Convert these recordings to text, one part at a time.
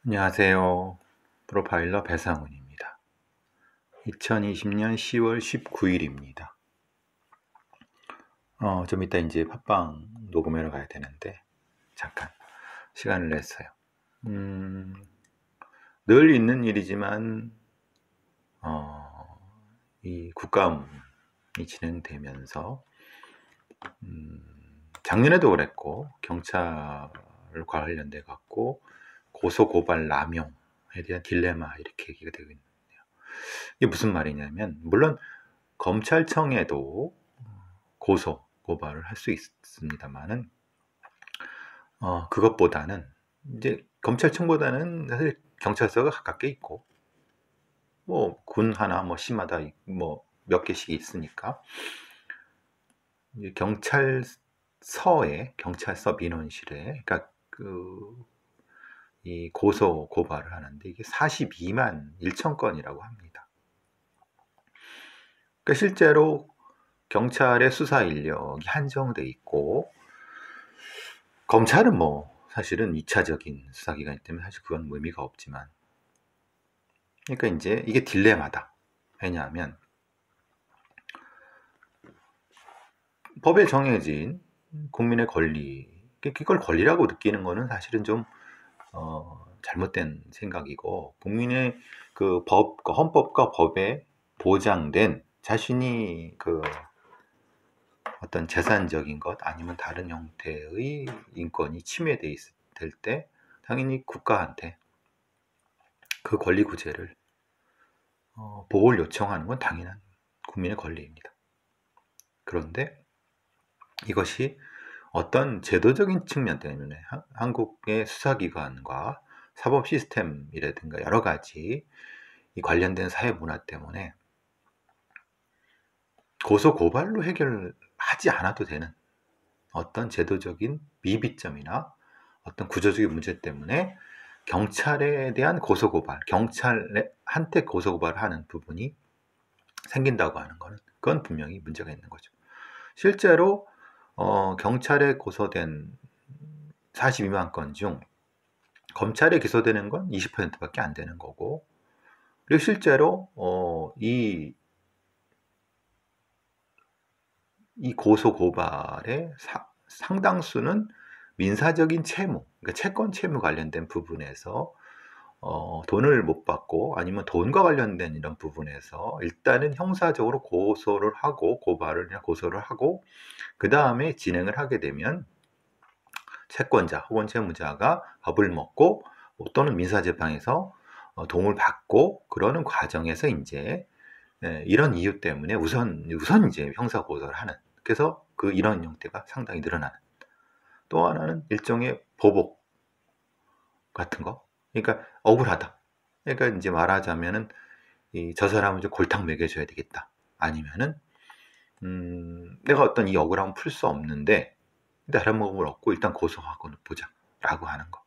안녕하세요. 프로파일러 배상훈입니다. 2020년 10월 19일입니다. 좀 이따 이제 팟빵 녹음하러 가야 되는데, 잠깐 시간을 냈어요. 늘 있는 일이지만, 이 국가음이 진행되면서, 작년에도 그랬고, 경찰 관련돼 갖고, 고소고발 남용에 대한 딜레마 이렇게 얘기가 되고 있네요. 이게 무슨 말이냐면, 물론 검찰청에도 고소, 고발을 할 수 있습니다만은, 그것보다는, 이제, 검찰청보다는 사실 경찰서가 가깝게 있고, 뭐, 군 하나, 뭐, 시마다, 뭐, 몇 개씩 있으니까, 이제 경찰서 민원실에, 그러니까 이 고소, 고발을 하는데, 이게 42만 1천 건이라고 합니다. 그러니까 실제로 경찰의 수사 인력이 한정돼 있고, 검찰은 뭐 사실은 2차적인 수사기관이기 때문에 사실 그건 의미가 없지만, 그러니까 이제 이게 딜레마다. 왜냐하면 법에 정해진 국민의 권리, 그걸 권리라고 느끼는 거는 사실은 좀 잘못된 생각이고, 국민의 그 헌법과 법에 보장된 자신이 그 어떤 재산적인 것 아니면 다른 형태의 인권이 침해될 때 당연히 국가한테 그 권리 구제를 보호를 요청하는 건 당연한 국민의 권리입니다. 그런데 이것이 어떤 제도적인 측면 때문에 한국의 수사기관과 사법 시스템이라든가 여러 가지 이 관련된 사회 문화 때문에 고소 고발로 해결하지 않아도 되는 어떤 제도적인 미비점이나 어떤 구조적인 문제 때문에 경찰에 대한 고소고발, 경찰한테 고소고발을 하는 부분이 생긴다고 하는 것은 그건 분명히 문제가 있는 거죠. 실제로 경찰에 고소된 42만 건 중 검찰에 기소되는 건 20%밖에 안 되는 거고, 그리고 실제로 이 고소고발의 상당수는 민사적인 채무, 그러니까 채권 채무 관련된 부분에서 돈을 못 받고 아니면 돈과 관련된 이런 부분에서 일단은 형사적으로 고소를 하고 고소를 하고 그 다음에 진행을 하게 되면 채권자 혹은 채무자가 밥을 먹고 또는 민사재판에서 도움을 받고 그러는 과정에서 이제 이런 이유 때문에 우선 이제 형사 고소를 하는, 그래서 이런 형태가 상당히 늘어나는. 또 하나는 일종의 보복 같은 거. 그러니까 억울하다. 그러니까 이제 말하자면은 저 사람은 좀 골탕 먹여줘야 되겠다. 아니면은 내가 어떤 이 억울함을 풀 수 없는데 다른 방법을 얻고 일단 고소하고 보자라고 하는 거.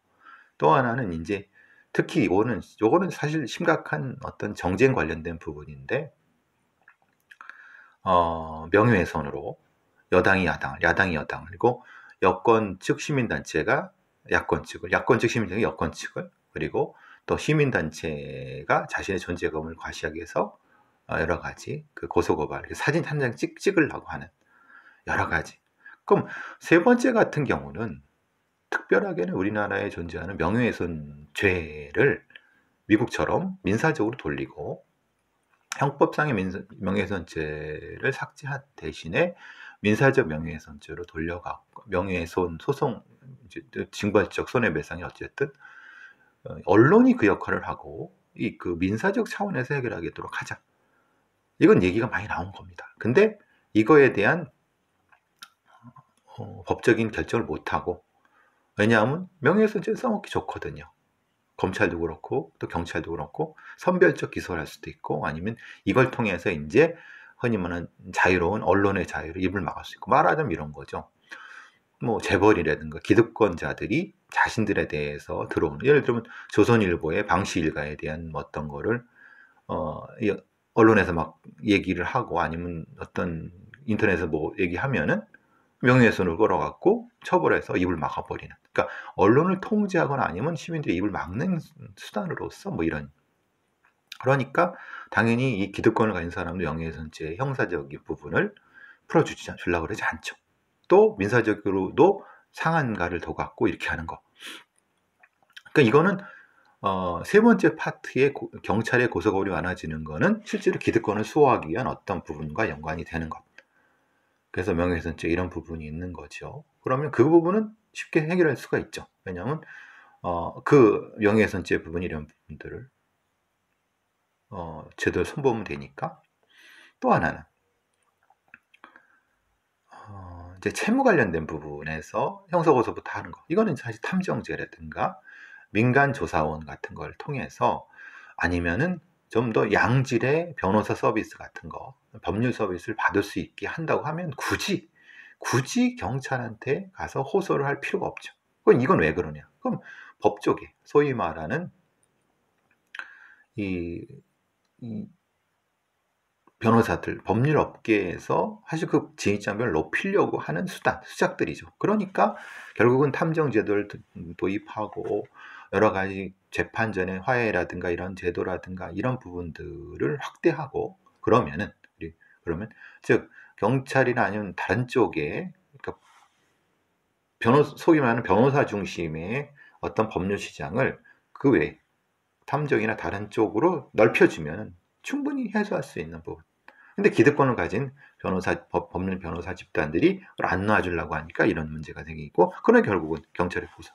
또 하나는 이제 특히 요거는 사실 심각한 어떤 정쟁 관련된 부분인데, 명예훼손으로 여당이 야당을, 그리고 여권 측 시민단체가 야권 측 시민단체가 여권 측을, 그리고 또 시민단체가 자신의 존재감을 과시하기 위해서 여러 가지 그 고소고발, 사진 한 장 찍으려고 하는 여러 가지. 그럼 세 번째 같은 경우는 특별하게는 우리나라에 존재하는 명예훼손죄를 미국처럼 민사적으로 돌리고 형법상의 명예훼손죄를 삭제한 대신에 민사적 명예훼손죄로 돌려갖고 명예훼손 소송, 징벌적 손해배상이 어쨌든 언론이 그 역할을 하고 그 민사적 차원에서 해결하도록 하자. 이건 얘기가 많이 나온 겁니다. 근데 이거에 대한 법적인 결정을 못하고, 왜냐하면 명예훼손죄는 써먹기 좋거든요. 검찰도 그렇고 또 경찰도 그렇고 선별적 기소를 할 수도 있고, 아니면 이걸 통해서 이제 흔히 말하는 자유로운 언론의 자유로 입을 막을 수 있고, 말하자면 이런 거죠. 뭐 재벌이라든가 기득권자들이 자신들에 대해서 들어오는, 예를 들면 조선일보의 방시 일가에 대한 어떤 거를 언론에서 막 얘기를 하고 아니면 어떤 인터넷에서 뭐 얘기하면은 명예훼손을 걸어갖고 처벌해서 입을 막아버리는. 그러니까 언론을 통제하거나 아니면 시민들의 입을 막는 수단으로서 뭐 이런. 그러니까 당연히 이 기득권을 가진 사람도 명예훼손죄의 형사적인 부분을 풀어주려고 그러지 않죠. 또 민사적으로도 상한가를 더 갖고 이렇게 하는 거. 그러니까 이거는 세 번째 파트의 경찰의 고소고발이 많아지는 거는 실제로 기득권을 수호하기 위한 어떤 부분과 연관이 되는 것. 그래서 명예훼손죄 이런 부분이 있는 거죠. 그러면 그 부분은 쉽게 해결할 수가 있죠. 왜냐하면 그 명예훼손죄 부분 이런 부분들을 제대로 손보면 되니까. 또 하나는 이제 채무 관련된 부분에서 형사고소부터 하는 거. 이거는 사실 탐정제라든가 민간조사원 같은 걸 통해서 아니면은 좀 더 양질의 변호사 서비스 같은 거, 법률 서비스를 받을 수 있게 한다고 하면 굳이 경찰한테 가서 호소를 할 필요가 없죠. 그럼 이건 왜 그러냐? 그럼 법조계, 소위 말하는 이 변호사들, 법률 업계에서 사실 그 진입장벽을 높이려고 하는 수작들이죠. 그러니까 결국은 탐정제도를 도입하고 여러 가지 재판 전에 화해라든가 이런 제도라든가 이런 부분들을 확대하고 그러면 즉 경찰이나 아니면 다른 쪽에 그러니까 소위 말하는 변호사 중심의 어떤 법률 시장을 그 외 탐정이나 다른 쪽으로 넓혀주면 충분히 해소할 수 있는 부분. 근데 기득권을 가진 법률 변호사 집단들이 그걸 안 놔주려고 하니까 이런 문제가 생기고, 그러나 결국은 경찰에 고소.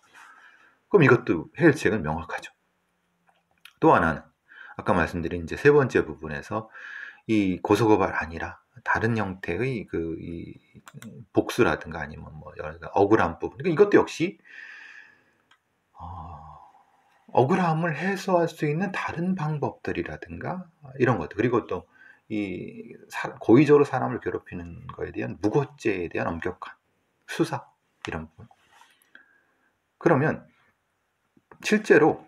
그럼 이것도 해결책은 명확하죠. 또 하나는 아까 말씀드린 이제 세 번째 부분에서 이 고소고발 아니라 다른 형태의 이 복수라든가 아니면 뭐 여러 억울한 부분. 그러니까 이것도 역시 억울함을 해소할 수 있는 다른 방법들이라든가 이런 것들. 그리고 또 이 고의적으로 사람을 괴롭히는 거에 대한 무고죄에 대한 엄격한 수사 이런 부분. 그러면 실제로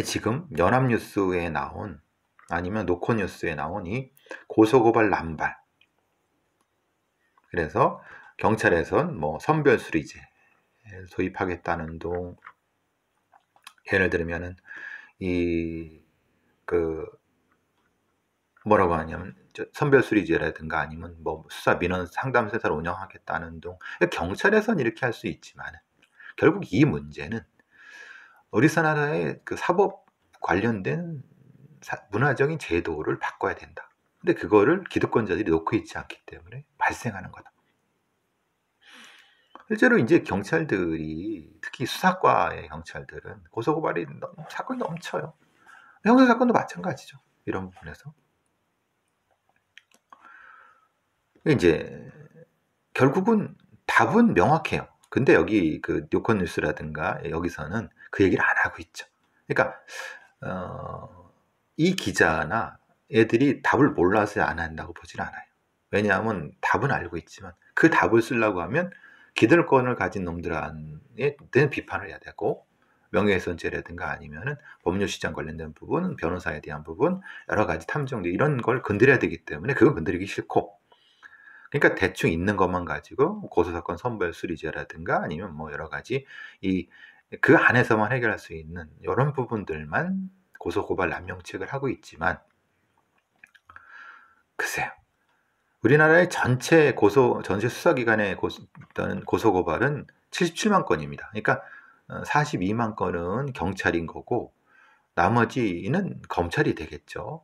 지금 연합뉴스에 나온 아니면 노컷뉴스에 나온 이 고소고발 남발. 그래서 경찰에선 뭐 선별수리제 도입하겠다는 동, 예를 들면은 뭐라고 하냐면 선별수리제라든가 아니면 뭐 수사 민원 상담센터를 운영하겠다는 동. 경찰에선 이렇게 할 수 있지만 결국 이 문제는 우리나라의 그 사법 관련된 문화적인 제도를 바꿔야 된다. 근데 그거를 기득권자들이 놓고 있지 않기 때문에 발생하는 거다. 실제로 이제 경찰들이, 특히 수사과의 경찰들은 고소고발이 사건이 넘쳐요. 형사사건도 마찬가지죠. 이런 부분에서. 이제 결국은 답은 명확해요. 근데 여기 그 노컷뉴스라든가 여기서는 그 얘기를 안 하고 있죠. 그러니까 이 기자나 애들이 답을 몰라서 안 한다고 보진 않아요. 왜냐하면 답은 알고 있지만 그 답을 쓰려고 하면 기득권을 가진 놈들한테 대한 비판을 해야 되고, 명예훼손죄라든가 아니면은 법률시장 관련된 부분, 변호사에 대한 부분, 여러 가지 탐정들 이런 걸 건드려야 되기 때문에 그건 건드리기 싫고, 그러니까 대충 있는 것만 가지고 고소사건 선별수리제라든가 아니면 뭐 여러 가지 그 안에서만 해결할 수 있는 이런 부분들만 고소고발 남용책을 하고 있지만, 글쎄요. 우리나라의 전체 수사기관의 고소고발은 77만 건입니다. 그러니까 42만 건은 경찰인 거고 나머지는 검찰이 되겠죠.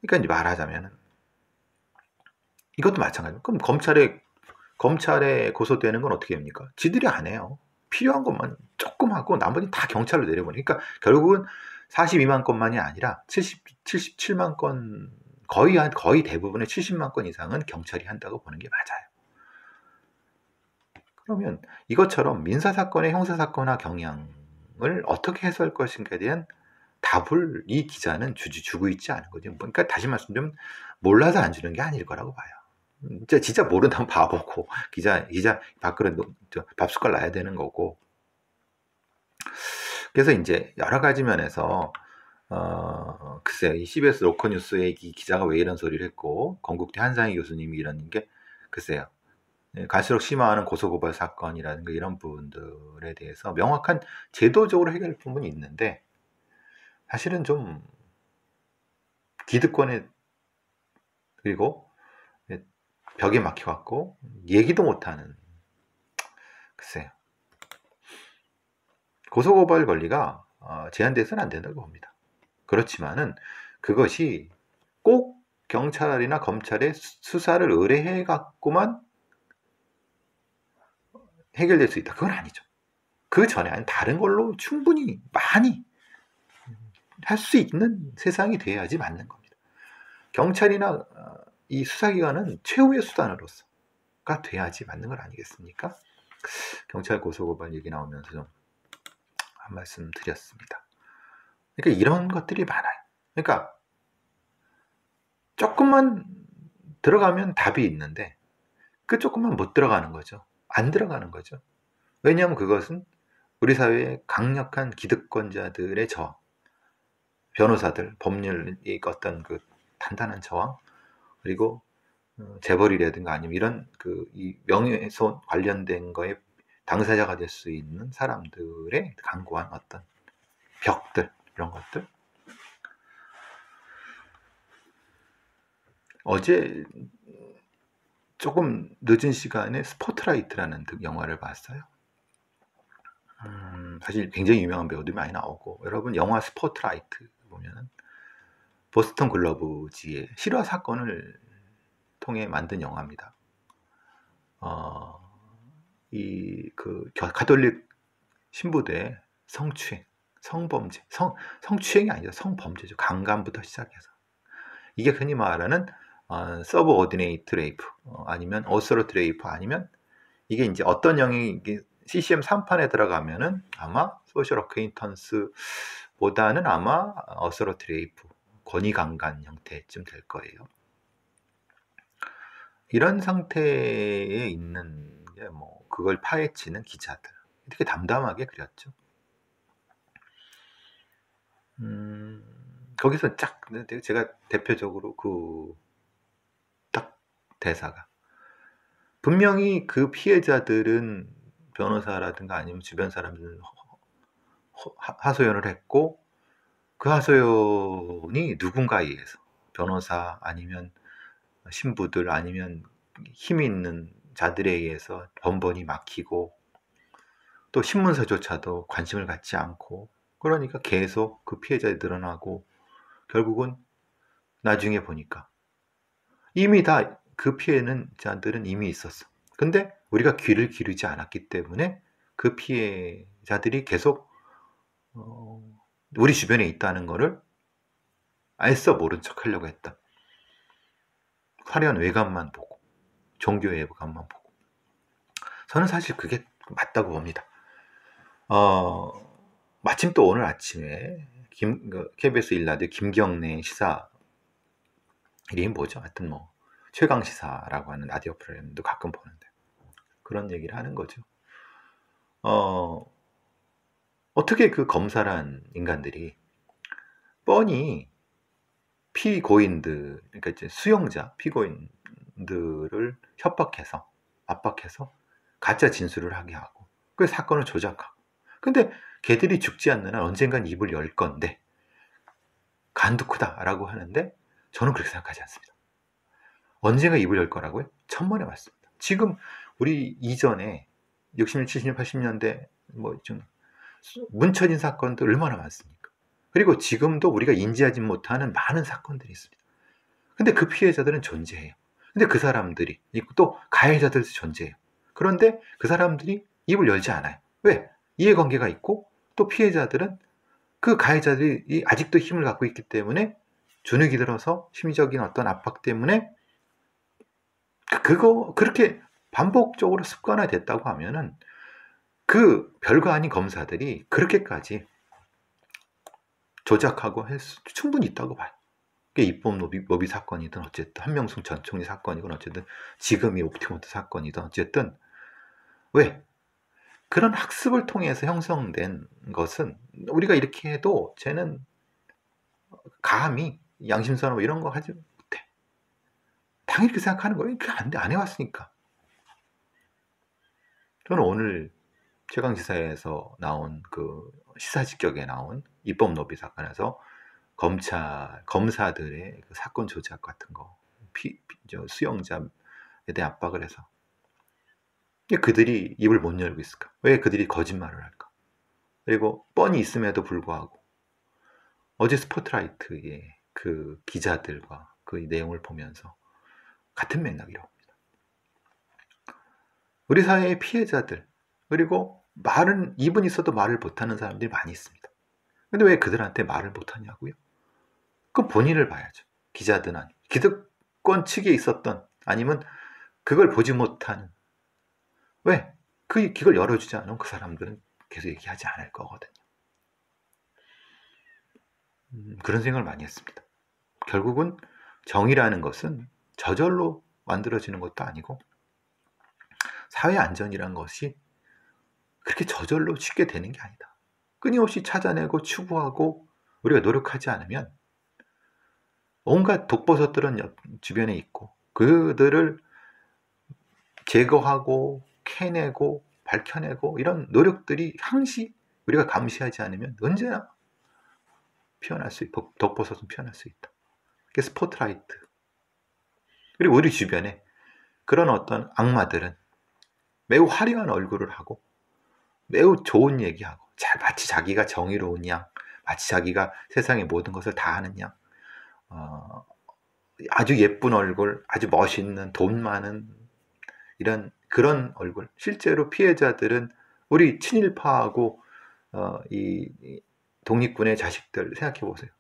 그러니까 이제 말하자면 이것도 마찬가지예요. 그럼 검찰에 고소되는 건 어떻게 합니까? 지들이 안 해요. 필요한 것만 조금 하고 나머지는 다 경찰로 내려보니까 그러니까 결국은 42만 건만이 아니라 77만 건, 거의 대부분의 70만 건 이상은 경찰이 한다고 보는 게 맞아요. 그러면 이것처럼 민사사건의 형사사건화 경향을 어떻게 해소할 것인가에 대한 답을 이 기자는 주고 있지 않은 거죠. 그러니까 다시 말씀드리면 몰라서 안 주는 게 아닐 거라고 봐요. 진짜 모른다면 바보고 기자 밖으로 밥숟갈 놔야 되는 거고. 그래서 이제 여러 가지 면에서 글쎄요, 이 CBS 로컬뉴스의 이 기자가 왜 이런 소리를 했고 건국대 한상희 교수님이 이런 게 글쎄요, 갈수록 심화하는 고소고발 사건이라든가 이런 부분들에 대해서 명확한 제도적으로 해결할 부분이 있는데 사실은 좀 기득권에 그리고 벽에 막혀갖고 얘기도 못하는 글쎄요. 고소고발 권리가 제한돼서는 안 된다고 봅니다. 그렇지만은 그것이 꼭 경찰이나 검찰의 수사를 의뢰해 갖고만 해결될 수 있다. 그건 아니죠. 그 전에 아니 다른 걸로 충분히 많이 할 수 있는 세상이 돼야지 맞는 겁니다. 경찰이나 이 수사기관은 최후의 수단으로서가 돼야지 맞는 건 아니겠습니까? 경찰 고소고발 얘기 나오면서 좀 한 말씀 드렸습니다. 그러니까 이런 것들이 많아요. 그러니까 조금만 들어가면 답이 있는데 그 조금만 못 들어가는 거죠. 안 들어가는 거죠. 왜냐하면 그것은 우리 사회의 강력한 기득권자들의 저항, 변호사들, 법률의 어떤 그 단단한 저항, 그리고 재벌이라든가 아니면 이런 이 명예훼손 관련된 거에 당사자가 될 수 있는 사람들의 강고한 어떤 벽들, 이런 것들. 어제 조금 늦은 시간에 스포트라이트라는 영화를 봤어요. 사실 굉장히 유명한 배우들이 많이 나오고, 여러분 영화 스포트라이트 보면은 보스턴 글러브지의 실화 사건을 통해 만든 영화입니다. 가톨릭 신부대 성추행, 성범죄, 성추행이 아니죠. 성범죄죠. 강간부터 시작해서. 이게 흔히 말하는 서브오디네이트 레이프, 아니면 어서러트 레이프, 아니면 이게 이제 어떤 영역이 CCM 3판에 들어가면은 아마 소셜 어퀘인턴스보다는 아마 어서러트 레이프, 권위 강간 형태쯤 될 거예요. 이런 상태에 있는 게 그걸 파헤치는 기자들, 이렇게 담담하게 그렸죠. 거기서 쫙 제가 대표적으로 딱 대사가, 분명히 그 피해자들은 변호사라든가 아니면 주변 사람들은 하소연을 했고, 그 하소연이 누군가에 의해서, 변호사 아니면 신부들 아니면 힘이 있는 자들에 의해서 번번이 막히고, 또 신문사조차도 관심을 갖지 않고, 그러니까 계속 그 피해자들이 늘어나고, 결국은 나중에 보니까 이미 다 그 피해는 자들은 이미 있었어. 근데 우리가 귀를 기르지 않았기 때문에 그 피해자들이 계속 우리 주변에 있다는 거를 알싸 모른 척 하려고 했다. 화려한 외관만 보고, 종교의 외관만 보고. 저는 사실 그게 맞다고 봅니다. 마침 또 오늘 아침에 KBS 1라디오 김경래 시사, 이름이 뭐죠? 하여튼 최강 시사라고 하는 라디오 프로그램도 가끔 보는데 그런 얘기를 하는 거죠. 어떻게 그 검사란 인간들이 뻔히 피고인들, 그러니까 이제 수용자, 피고인들을 협박해서, 압박해서 가짜 진술을 하게 하고, 그 사건을 조작하고. 근데 걔들이 죽지 않는 한 언젠간 입을 열 건데, 간도 크다라고 하는데, 저는 그렇게 생각하지 않습니다. 언젠가 입을 열 거라고요? 천만에 맞습니다. 지금 우리 이전에 60년, 70년, 80년대 좀 문천인 사건들 얼마나 많습니까? 그리고 지금도 우리가 인지하지 못하는 많은 사건들이 있습니다. 근데 그 피해자들은 존재해요. 근데 그 사람들이, 또 가해자들도 존재해요. 그런데 그 사람들이 입을 열지 않아요. 왜? 이해관계가 있고, 또 피해자들은 그 가해자들이 아직도 힘을 갖고 있기 때문에 주눅이 들어서 심리적인 어떤 압박 때문에 그렇게 반복적으로 습관화됐다고 하면은 그 별거 아닌 검사들이 그렇게까지 조작하고 할 수 충분히 있다고 봐요. 입법 로비 사건이든 어쨌든 한명숙 전 총리 사건이건 어쨌든 지금이 옵티머스 사건이든 어쨌든, 왜? 그런 학습을 통해서 형성된 것은 우리가 이렇게 해도 쟤는 감히 양심선언 이런 거 하지 못해. 당연히 그렇게 생각하는 거예요. 그게 안 해왔으니까. 저는 오늘 최강시사에서 나온 그 시사직격에 나온 입법노비 사건에서 검사들의 그 사건 조작 같은 거, 수용자에 대한 압박을 해서 왜 그들이 입을 못 열고 있을까? 왜 그들이 거짓말을 할까? 그리고 뻔히 있음에도 불구하고 어제 스포트라이트의 그 기자들과 그 내용을 보면서 같은 맥락이라고 합니다. 우리 사회의 피해자들, 그리고 입은 있어도 말을 못하는 사람들이 많이 있습니다. 근데 왜 그들한테 말을 못하냐고요? 그럼 본인을 봐야죠. 기자든 아니면 기득권 측에 있었던, 아니면 그걸 보지 못하는, 왜? 그걸 열어주지 않으면 그 사람들은 계속 얘기하지 않을 거거든요. 그런 생각을 많이 했습니다. 결국은 정의라는 것은 저절로 만들어지는 것도 아니고, 사회 안전이란 것이 그렇게 저절로 쉽게 되는 게 아니다. 끊임없이 찾아내고 추구하고 우리가 노력하지 않으면 온갖 독버섯들은 주변에 있고, 그들을 제거하고 캐내고 밝혀내고 이런 노력들이 항시 우리가 감시하지 않으면 언제나 피어날 수 있고, 독버섯은 피어날 수 있다. 그게 스포트라이트. 그리고 우리 주변에 그런 어떤 악마들은 매우 화려한 얼굴을 하고 매우 좋은 얘기하고, 마치 자기가 정의로운 양, 마치 자기가 세상의 모든 것을 다 아는 양, 아주 예쁜 얼굴, 아주 멋있는, 돈 많은 그런 얼굴. 실제로 피해자들은 우리 친일파하고 이 독립군의 자식들 생각해 보세요.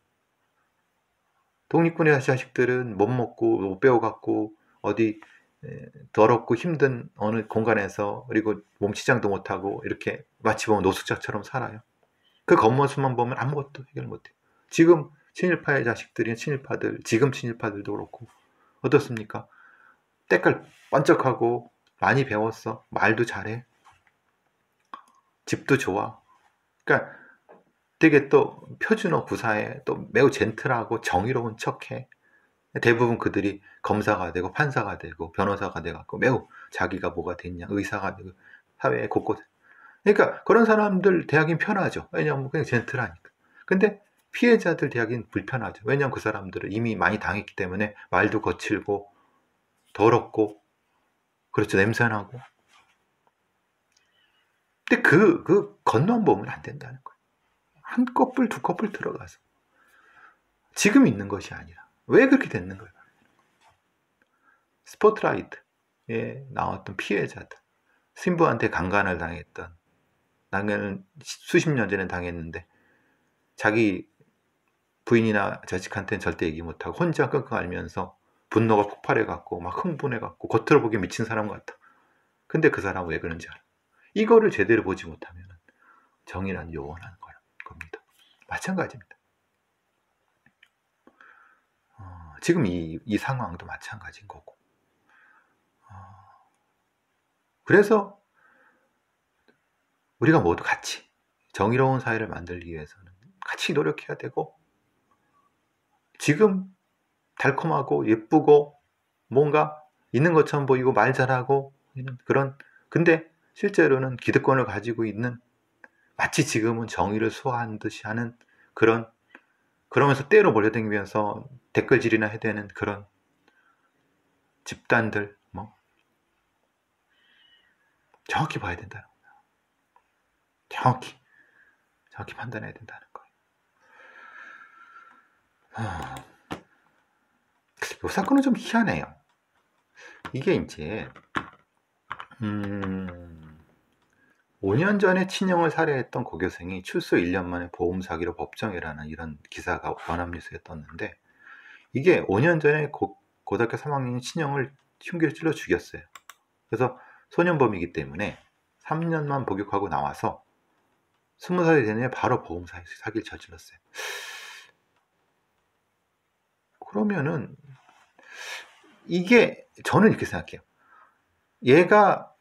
독립군의 자식들은 못 먹고 못 배워갖고 어디 더럽고 힘든 어느 공간에서, 그리고 몸치장도 못하고 이렇게 마치 보면 노숙자처럼 살아요. 그 겉모습만 보면 아무것도 해결 못해요. 지금 친일파의 자식들이, 지금 친일파들도 그렇고 어떻습니까? 때깔 번쩍하고 많이 배웠어, 말도 잘해, 집도 좋아. 그러니까 되게 또 표준어 구사해, 또 매우 젠틀하고 정의로운 척해. 대부분 그들이 검사가 되고 판사가 되고 변호사가 돼갖고 매우 자기가 뭐가 됐냐, 의사가 되고 사회에 곳곳에. 그러니까 그런 사람들 대하긴 편하죠. 왜냐하면 그냥 젠틀하니까. 근데 피해자들 대하긴 불편하죠. 왜냐하면 그 사람들은 이미 많이 당했기 때문에 말도 거칠고 더럽고, 그렇죠, 냄새나고. 근데 그 겉만 보면 안 된다는 거예요. 한 커플 두 커플 들어가서 지금 있는 것이 아니라 왜 그렇게 됐는 거예요? 스포트라이트에 나왔던 피해자들, 신부한테 강간을 당했던, 당연히 수십 년 전에 당했는데 자기 부인이나 자식한테는 절대 얘기 못하고 혼자 끙끙 앓면서 분노가 폭발해갖고 막 흥분해갖고 겉으로 보기엔 미친 사람 같아. 근데 그 사람은 왜 그런지 알아. 이거를 제대로 보지 못하면 정의란 요원한 겁니다. 마찬가지입니다. 지금 이 상황도 마찬가지인 거고. 그래서 우리가 모두 같이 정의로운 사회를 만들기 위해서는 같이 노력해야 되고, 지금 달콤하고 예쁘고 뭔가 있는 것처럼 보이고 말 잘하고 근데 실제로는 기득권을 가지고 있는, 마치 지금은 정의를 수호하는 듯이 하는 그러면서 때로 몰려다니면서 댓글질이나 해야 되는 그런 집단들, 정확히 봐야 된다는 거예요. 정확히 판단해야 된다는 거예요. 이 사건은 좀 희한해요. 이게 이제 5년 전에 친형을 살해했던 고교생이 출소 1년 만에 보험 사기로 법정이라는 이런 기사가 연합뉴스에 떴는데, 이게 5년 전에 고등학교 3학년이 친형을 흉기를 찔러 죽였어요. 그래서 소년범이기 때문에 3년만 복역하고 나와서 20살이 되는 바로 보험 사기를 저질렀어요. 그러면은 이게, 저는 이렇게 생각해요. 얘가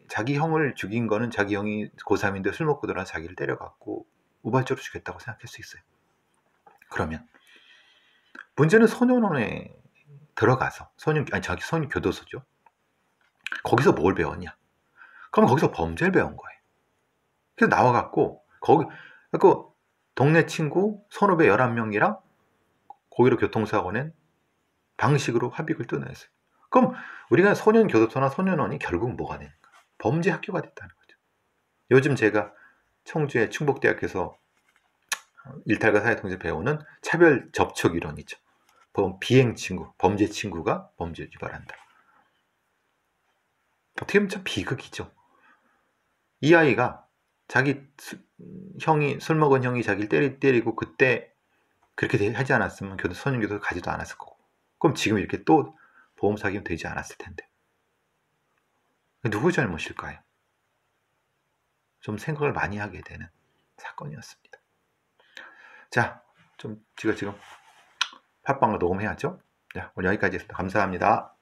자기 형을 죽인 거는 자기 형이 고3인데 술 먹고 들어와서 자기를 때려갖고 우발적으로 죽였다고 생각할 수 있어요. 그러면 문제는 소년원에 들어가서 소년 교도소죠. 거기서 뭘 배웠냐? 그럼 거기서 범죄를 배운 거예요. 그래서 나와갖고 거기 그 동네 친구 선후배 11명이랑 거기로 교통사고 낸 방식으로 합의를 뜯어냈어요. 그럼 우리가 소년교도소나 소년원이 결국 뭐가 되는가? 범죄 학교가 됐다는 거죠. 요즘 제가 청주의 충북대학에서 일탈과 사회통제 배우는 차별 접촉 이론이죠. 비행 친구, 범죄 친구가 범죄 유발한다. 어떻게 보면 참 비극이죠. 이 아이가 자기 술 먹은 형이 자기를 때리고 그때 그렇게 하지 않았으면 소년교도소 가지도 않았을 거고. 그럼 지금 이렇게 또 보험 사기면 되지 않았을 텐데. 누구 잘못일까요? 좀 생각을 많이 하게 되는 사건이었습니다. 자, 제가 지금 팟빵을 녹음해야죠. 자, 오늘 여기까지 했습니다. 감사합니다.